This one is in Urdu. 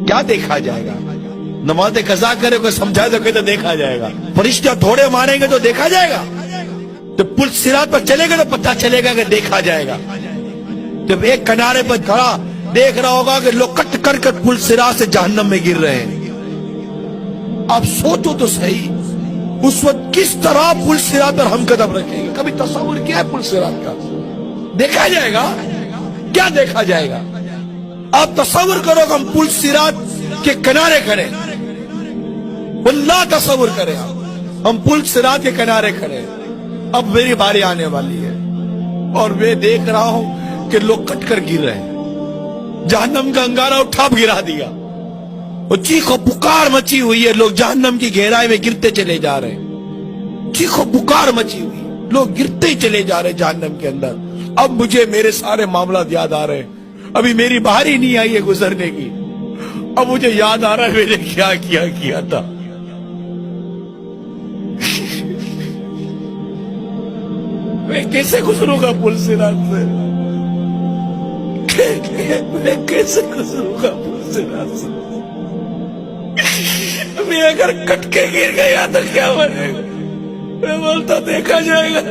کیا دیکھا جائے گا؟ نماز قضا کرے کوئی سمجھا دے تو دیکھا جائے گا، فرشتے تھوڑے ماریں گے تو دیکھا جائے گا، تو پل صراط پر چلے گا تو پتہ چلے گا کہ دیکھا جائے گا۔ جب ایک کنارے پر کھڑا دیکھ رہا ہوگا کہ لوگ کٹ کر کر پل صراط سے جہنم میں گر رہے ہیں، آپ سوچو تو صحیح اس وقت کس طرح پل صراط پر ہم قدم رکھیں گے؟ کبھی تصور کیا ہے پل صراط کا؟ دیکھا جائے گا؟ کیا دیکھا جائے گا؟ آپ تصور کرو کہ ہم پل صراط کے کنارے کھڑے، واللہ تصور کریں ہم پل صراط کے کنارے کھڑے، اب میری باری آنے والی ہے اور میں دیکھ رہا ہوں کہ لوگ کٹ کر گر رہے ہیں، جہنم کا انگارہ اٹھا گرا دیا، اور چیخ و پکار مچی ہوئی ہے، لوگ جہنم کی گہرائی میں گرتے چلے جا رہے ہیں، چیخ و پکار مچی ہوئی، لوگ گرتے ہی چلے جا رہے ہیں جہنم کے اندر۔ اب مجھے میرے سارے معاملات یاد آ رہے ہیں، ابھی میری باری نہیں آئی ہے گزرنے کی، اب مجھے یاد آ رہا ہے میں نے کیا کیا تھا۔ میں کیسے گزروں گا پل صراط سے؟ میں کیسے گزروں گا پل صراط سے؟ میں اگر کٹ کے گر گیا تو کیا بنے گا؟ میں بولتا دیکھا جائے گا۔